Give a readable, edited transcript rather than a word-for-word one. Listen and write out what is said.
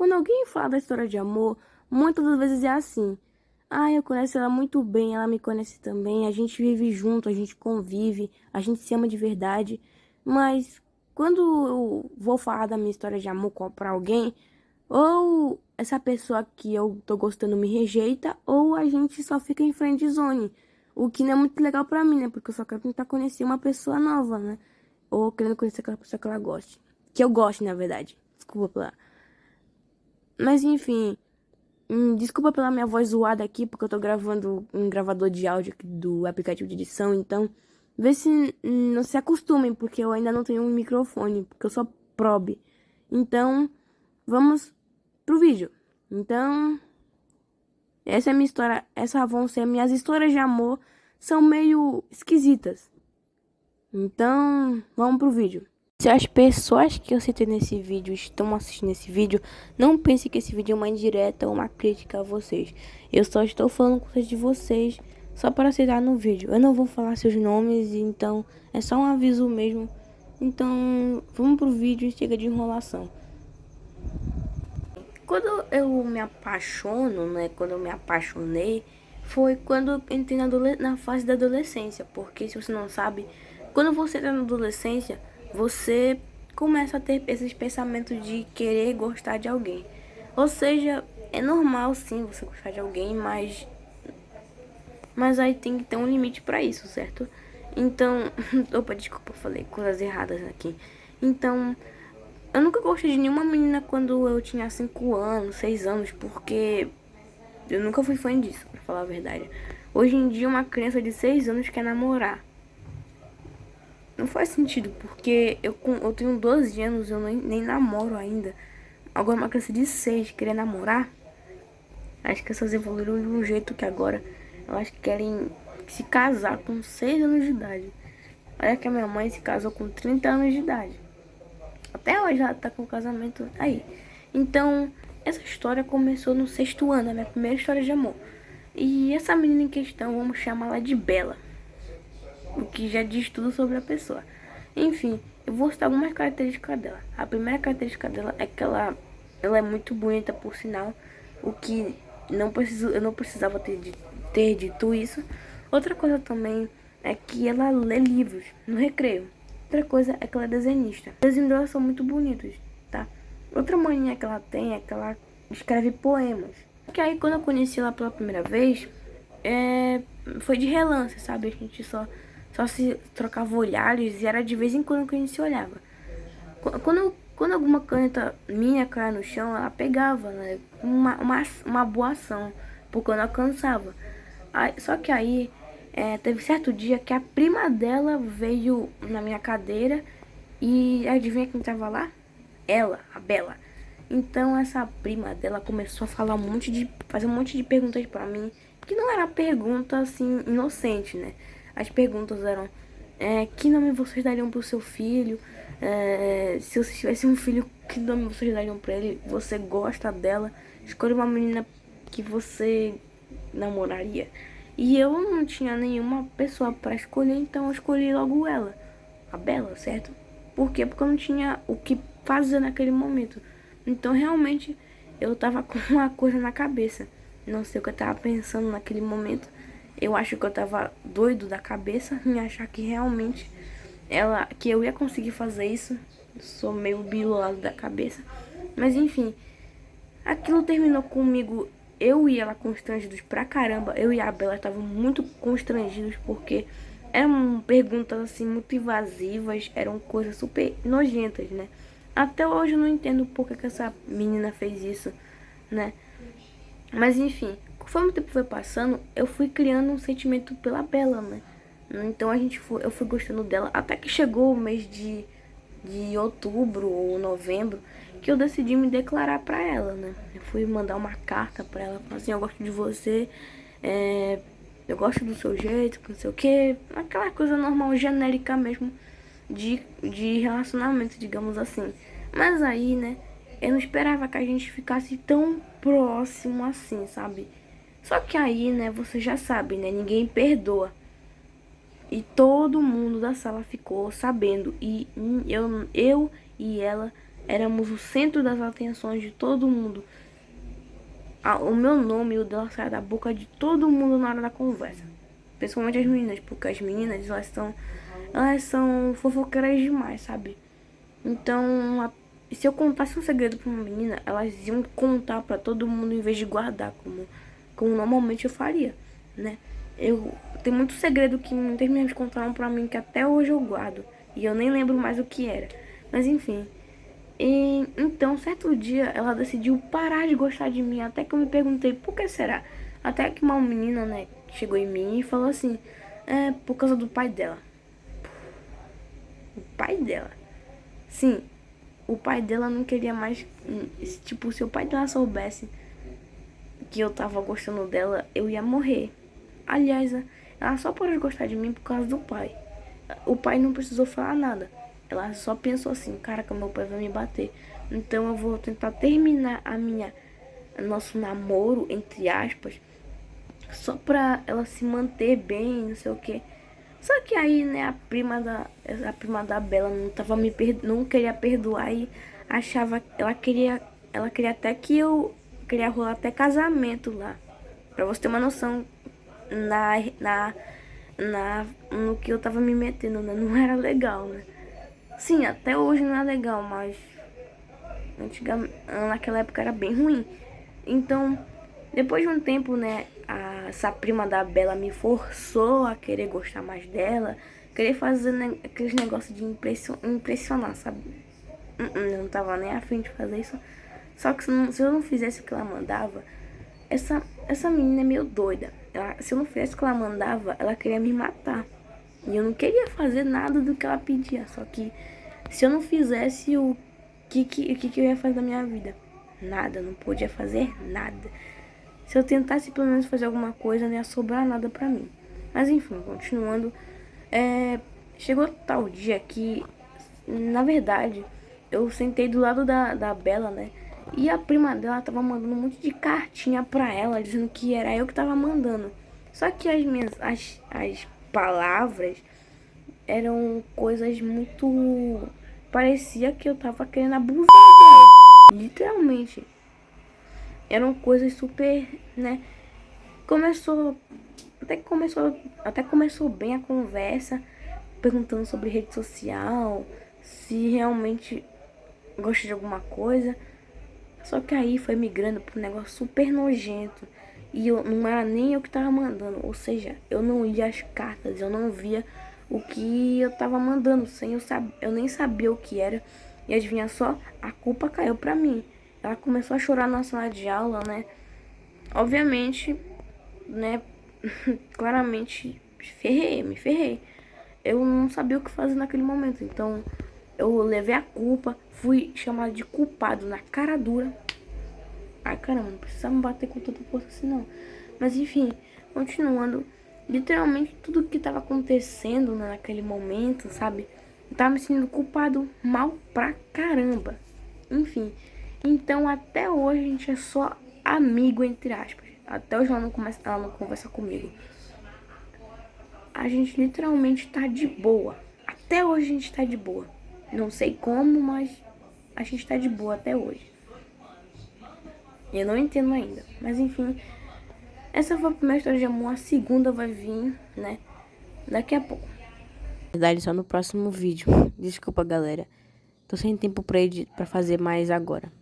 Quando alguém fala da história de amor, muitas das vezes é assim. Ah, eu conheço ela muito bem, ela me conhece também, a gente vive junto, a gente convive, a gente se ama de verdade. Mas quando eu vou falar da minha história de amor pra alguém, ou essa pessoa que eu tô gostando me rejeita, ou a gente só fica em friend zone. O que não é muito legal pra mim, né? Porque eu só quero tentar conhecer uma pessoa nova, né? Ou querendo conhecer aquela pessoa que ela goste. Que eu goste, na verdade. Desculpa pela. Mas enfim. Desculpa pela minha voz zoada aqui, porque eu tô gravando um gravador de áudio aqui do aplicativo de edição, então vê se não se acostumem, porque eu ainda não tenho um microfone, porque eu sou probe. Então, vamos pro vídeo. Então, essa é a minha história, essas vão ser minhas histórias de amor, são meio esquisitas. Então, vamos pro vídeo. Se as pessoas que eu citei nesse vídeo estão assistindo esse vídeo, não pense que esse vídeo é uma indireta ou uma crítica a vocês. Eu só estou falando coisas de vocês só para citar no vídeo. Eu não vou falar seus nomes, então é só um aviso mesmo. Então, vamos pro vídeo e chega de enrolação. Quando eu me apaixono, né? Quando eu me apaixonei, foi quando eu entrei na fase da adolescência. Porque, se você não sabe, quando você está na adolescência, você começa a ter esses pensamentos de querer gostar de alguém. Ou seja, é normal sim você gostar de alguém, mas aí tem que ter um limite pra isso, certo? Então, opa, desculpa, eu falei coisas erradas aqui. Então, eu nunca gostei de nenhuma menina quando eu tinha 5 anos, 6 anos, porque eu nunca fui fã disso, pra falar a verdade. Hoje em dia, uma criança de 6 anos quer namorar. Não faz sentido, porque eu tenho 12 anos, eu nem namoro ainda. Agora uma criança de 6 querer namorar, acho que essas evoluíram de um jeito que agora elas querem se casar com 6 anos de idade. Olha que a minha mãe se casou com 30 anos de idade. Até hoje ela tá com o casamento aí. Então, essa história começou no 6º ano, a minha primeira história de amor. E essa menina em questão, vamos chamá-la de Bela. O que já diz tudo sobre a pessoa. Enfim, eu vou citar algumas características dela. A primeira característica dela é que ela é muito bonita, por sinal. O que eu não precisava ter dito isso. Outra coisa também é que ela lê livros no recreio. Outra coisa é que ela é desenhista. Os desenhos dela são muito bonitos, tá? Outra mania que ela tem é que ela escreve poemas. Que aí quando eu conheci ela pela primeira vez, foi de relance, sabe? A gente só se trocava olhares e era de vez em quando que a gente se olhava. Quando alguma caneta minha caia no chão, ela pegava, né? Uma boa ação, porque eu não alcançava. Só que aí, teve certo dia que a prima dela veio na minha cadeira e adivinha quem tava lá? Ela, a Bela. Então essa prima dela começou a falar fazer um monte de perguntas pra mim, que não era pergunta assim inocente, né? As perguntas eram: que nome vocês dariam pro seu filho? Se você tivesse um filho, que nome vocês dariam pra ele? Você gosta dela? Escolha uma menina que você namoraria. E eu não tinha nenhuma pessoa pra escolher, então eu escolhi logo ela, a Bela, certo? Por quê? Porque eu não tinha o que fazer naquele momento. Então realmente eu tava com uma coisa na cabeça. Não sei o que eu tava pensando naquele momento. Eu acho que eu tava doido da cabeça em achar que realmente que eu ia conseguir fazer isso. Eu sou meio bilolado da cabeça. Mas enfim, aquilo terminou comigo, eu e ela constrangidos pra caramba. Eu e a Bela estavam muito constrangidos porque eram perguntas assim muito invasivas, eram coisas super nojentas, né? Até hoje eu não entendo por que essa menina fez isso, né? Mas enfim, conforme o tempo foi passando, eu fui criando um sentimento pela Bela, né? Então eu fui gostando dela, até que chegou o mês de outubro ou novembro, que eu decidi me declarar pra ela, né? Eu fui mandar uma carta pra ela, falando assim: eu gosto de você, eu gosto do seu jeito, não sei o que, aquela coisa normal, genérica mesmo, de relacionamento, digamos assim. Mas aí, né, eu não esperava que a gente ficasse tão próximo assim, sabe? Só que aí, né, você já sabe, né, ninguém perdoa. E todo mundo da sala ficou sabendo. E eu e ela éramos o centro das atenções de todo mundo. O meu nome e o dela saia da boca de todo mundo na hora da conversa. Principalmente as meninas, porque as meninas, elas são fofoqueiras demais, sabe? Então, se eu contasse um segredo pra uma menina, elas iam contar pra todo mundo em vez de guardar, como normalmente eu faria, né? Tem muito segredo que muitas meninas contaram pra mim que até hoje eu guardo. E eu nem lembro mais o que era. Mas enfim. Então, certo dia, ela decidiu parar de gostar de mim. Até que eu me perguntei, por que será? Até que uma menina, né, chegou em mim e falou assim, por causa do pai dela. O pai dela? Sim, o pai dela não queria mais. Tipo, se o pai dela soubesse que eu tava gostando dela, eu ia morrer. Aliás, ela só parou de gostar de mim por causa do pai. O pai não precisou falar nada. Ela só pensou assim, caraca, meu pai vai me bater. Então eu vou tentar terminar nosso namoro, entre aspas, só pra ela se manter bem, não sei o que. Só que aí, né, a prima da Bela não queria perdoar e achava, ela queria até que eu queria rolar até casamento lá. Pra você ter uma noção na, na, no que eu tava me metendo, né? Não era legal, né? Sim, até hoje não é legal, mas naquela época era bem ruim. Então, depois de um tempo, né, essa prima da Bela me forçou a querer gostar mais dela, querer fazer aqueles negócios de impressionar, sabe? Eu não tava nem afim de fazer isso. Só que se eu não fizesse o que ela mandava, essa menina é meio doida. Se eu não fizesse o que ela mandava, ela queria me matar. E eu não queria fazer nada do que ela pedia. Só que se eu não fizesse, o que eu ia fazer da minha vida? Nada, não podia fazer nada. Se eu tentasse pelo menos fazer alguma coisa, não ia sobrar nada pra mim. Mas enfim, continuando. Chegou tal dia que, na verdade, eu sentei do lado da Bela, né? E a prima dela tava mandando um monte de cartinha pra ela, dizendo que era eu que tava mandando. Só que as palavras eram coisas muito... Parecia que eu tava querendo abusar dela. Literalmente. Eram coisas super, né? Até começou bem a conversa, perguntando sobre rede social, se realmente gosta de alguma coisa. Só que aí foi migrando para um negócio super nojento. E não era nem eu que tava mandando. Ou seja, eu não lia as cartas, eu não via o que eu tava mandando. Eu nem sabia o que era. E adivinha só, a culpa caiu pra mim. Ela começou a chorar na sala de aula, né? Obviamente, né? Claramente me ferrei. Eu não sabia o que fazer naquele momento. Então, eu levei a culpa, fui chamado de culpado na cara dura. Ai, caramba, não precisava me bater com tanta força assim, não. Mas, enfim, continuando. Literalmente, tudo que tava acontecendo, né, naquele momento, sabe? Eu tava me sentindo culpado mal pra caramba. Enfim, então até hoje a gente é só amigo, entre aspas. Até hoje ela não conversa comigo. A gente literalmente tá de boa. Até hoje a gente tá de boa. Não sei como, mas a gente tá de boa até hoje. Eu não entendo ainda. Mas enfim, essa foi a primeira história de amor. A segunda vai vir, né, daqui a pouco. Na verdade, só no próximo vídeo. Desculpa, galera. Tô sem tempo pra fazer mais agora.